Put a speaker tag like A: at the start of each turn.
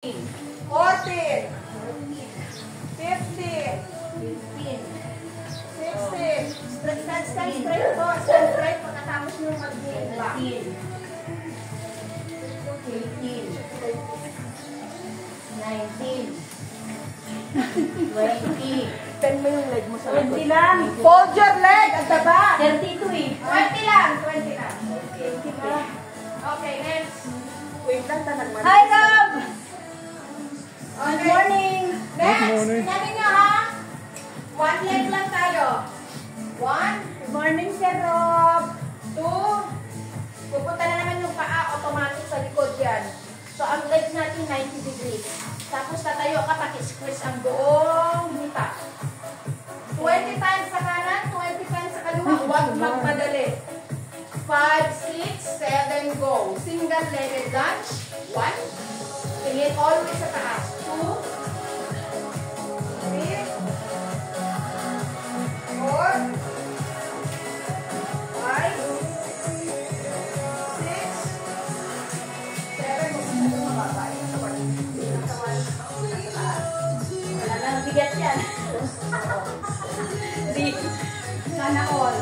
A: 14, 15, 16, stand straight po, stand straight pagkatapos nyo mag-game ba?
B: 18, 19, 20.
A: 10 mo yung leg mo sa
B: 20 lang.
A: Fold your leg at the back.
B: 32 eh.
A: 20 lang, 20 lang. Okay, next. Wait lang, tanagman.
B: Hi, Rob!
A: Okay.
B: Good morning!
A: Next,
C: Good morning.
A: tingnan nyo ha. One leg lang tayo. 1,
B: Good morning, Sir Rob!
A: 2, pupunta na naman yung paa, automatic sa likod yan. So, ang legs natin 90 degrees. Tapos tatayo ka, paki-squeeze ang buong hita. 20 times sa kanan, 20 times sa kaliwa. Huwag magmadali. 5, 6, 7, go. Single-legged lunge. 1. Tingin always sa taas. 2, 3, 4, 5, 6, 7,
B: Wala lang bigat yan.
A: sana all.